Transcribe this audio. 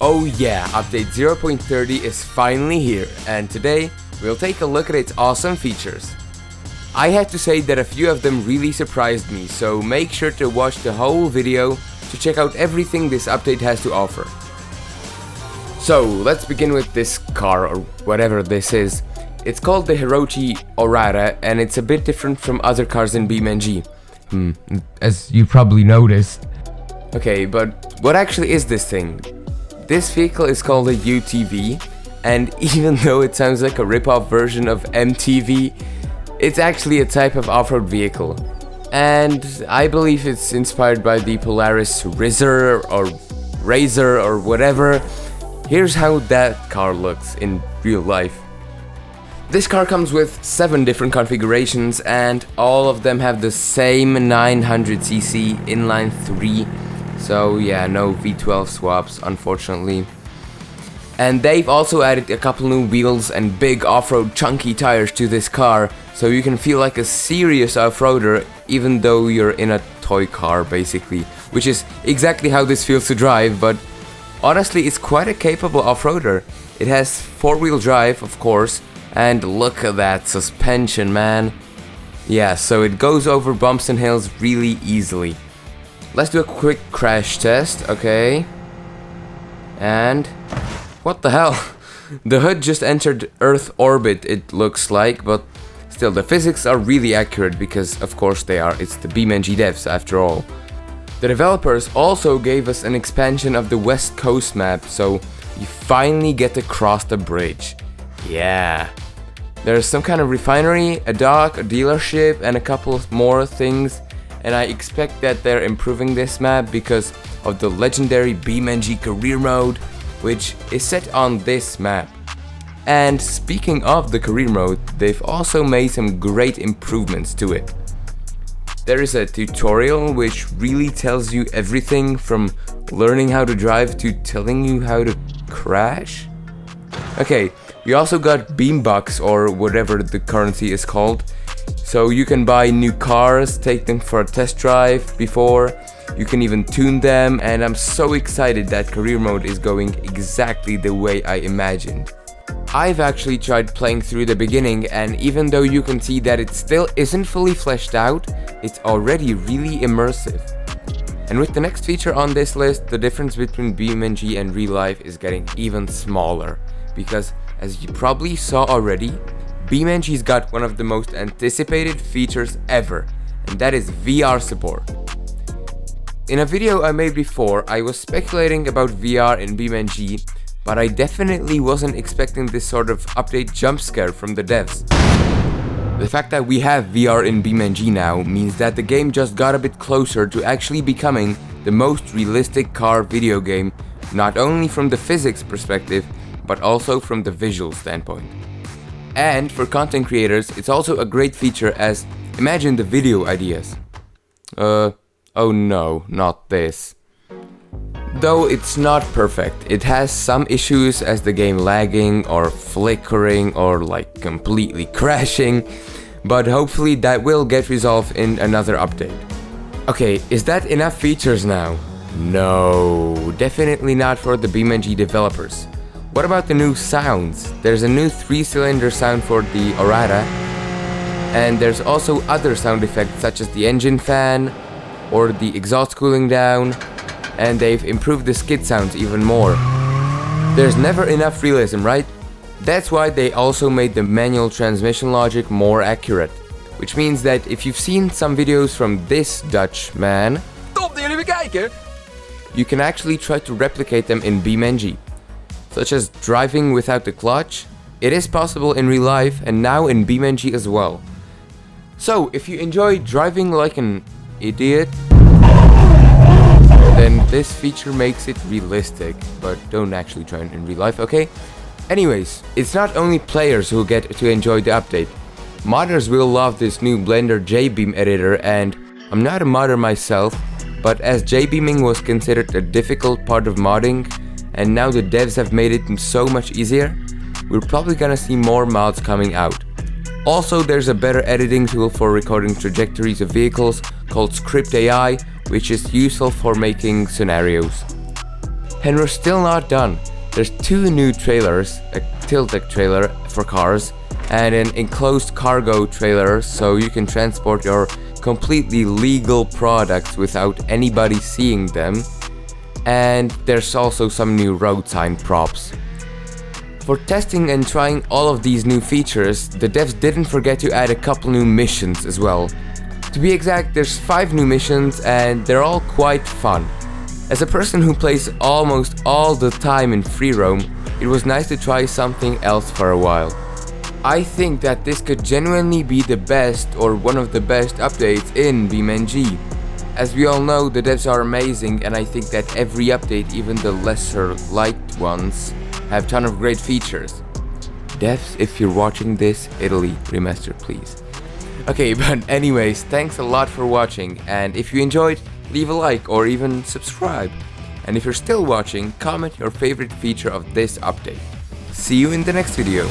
Oh yeah, update 0.30 is finally here, and today we'll take a look at its awesome features. I have to say that a few of them really surprised me, so make sure to watch the whole video to check out everything this update has to offer. So let's begin with this car, or whatever this is. It's called the Hirochi Aurata, and it's a bit different from other cars in BeamNG. As you probably noticed. Okay, but what actually is this thing? This vehicle is called a UTV, and even though it sounds like a rip-off version of MTV, it's actually a type of off-road vehicle. And I believe it's inspired by the Polaris RZR or Razor or whatever. Here's how that car looks in real life. This car comes with 7 different configurations, and all of them have the same 900cc inline 3. So yeah, no V12 swaps, unfortunately. And they've also added a couple new wheels and big off-road chunky tires to this car, so you can feel like a serious off-roader even though you're in a toy car basically, which is exactly how this feels to drive, but honestly it's quite a capable off-roader. It has 4-wheel drive, of course, and look at that suspension, man. Yeah, so it goes over bumps and hills really easily. Let's do a quick crash test, okay? And what the hell? The hood just entered Earth orbit, it looks like, but still the physics are really accurate because of course they are, it's the BeamNG devs after all. The developers also gave us an expansion of the West Coast map, so you finally get to cross the bridge. Yeah. There's some kind of refinery, a dock, a dealership, and a couple more things. And I expect that they're improving this map because of the legendary BeamNG career mode, which is set on this map. And speaking of the career mode, they've also made some great improvements to it. There is a tutorial which really tells you everything from learning how to drive to telling you how to crash. Okay, we also got Beam Bucks, or whatever the currency is called. So you can buy new cars, take them for a test drive before, you can even tune them, and I'm so excited that career mode is going exactly the way I imagined. I've actually tried playing through the beginning, and even though you can see that it still isn't fully fleshed out, it's already really immersive. And with the next feature on this list, the difference between BeamNG and real life is getting even smaller, because as you probably saw already, BeamNG's got one of the most anticipated features ever, and that is VR support. In a video I made before, I was speculating about VR in BeamNG, but I definitely wasn't expecting this sort of update jump scare from the devs. The fact that we have VR in BeamNG now means that the game just got a bit closer to actually becoming the most realistic car video game, not only from the physics perspective, but also from the visual standpoint. And for content creators, it's also a great feature, as imagine the video ideas. Oh no, not this. Though it's not perfect, it has some issues as the game lagging or flickering or like completely crashing, but hopefully that will get resolved in another update. Okay, is that enough features now? No, definitely not for the BeamNG developers. What about the new sounds? There's a new 3-cylinder sound for the Aurata, and there's also other sound effects such as the engine fan or the exhaust cooling down, and they've improved the skid sounds even more. There's never enough realism, right? That's why they also made the manual transmission logic more accurate, which means that if you've seen some videos from this Dutch man, you can actually try to replicate them in BeamNG. Such as driving without the clutch. It is possible in real life and now in BeamNG as well. So if you enjoy driving like an idiot, then this feature makes it realistic, but don't actually try it in real life, okay? Anyways, it's not only players who get to enjoy the update. Modders will love this new Blender JBeam editor, and I'm not a modder myself, but as JBeaming was considered a difficult part of modding, and now the devs have made it so much easier, we're probably gonna see more mods coming out. Also, there's a better editing tool for recording trajectories of vehicles called ScriptAI, which is useful for making scenarios. And we're still not done. There's 2 new trailers, a tilt-deck trailer for cars and an enclosed cargo trailer so you can transport your completely legal products without anybody seeing them. And there's also some new road sign props. For testing and trying all of these new features, the devs didn't forget to add a couple new missions as well. To be exact, there's 5 new missions and they're all quite fun. As a person who plays almost all the time in free roam, it was nice to try something else for a while. I think that this could genuinely be the best or one of the best updates in BeamNG. As we all know, the devs are amazing and I think that every update, even the lesser liked ones, have ton of great features. Devs, if you're watching this, Italy, remaster please. Okay, but anyways, thanks a lot for watching, and if you enjoyed, leave a like or even subscribe. And if you're still watching, comment your favorite feature of this update. See you in the next video.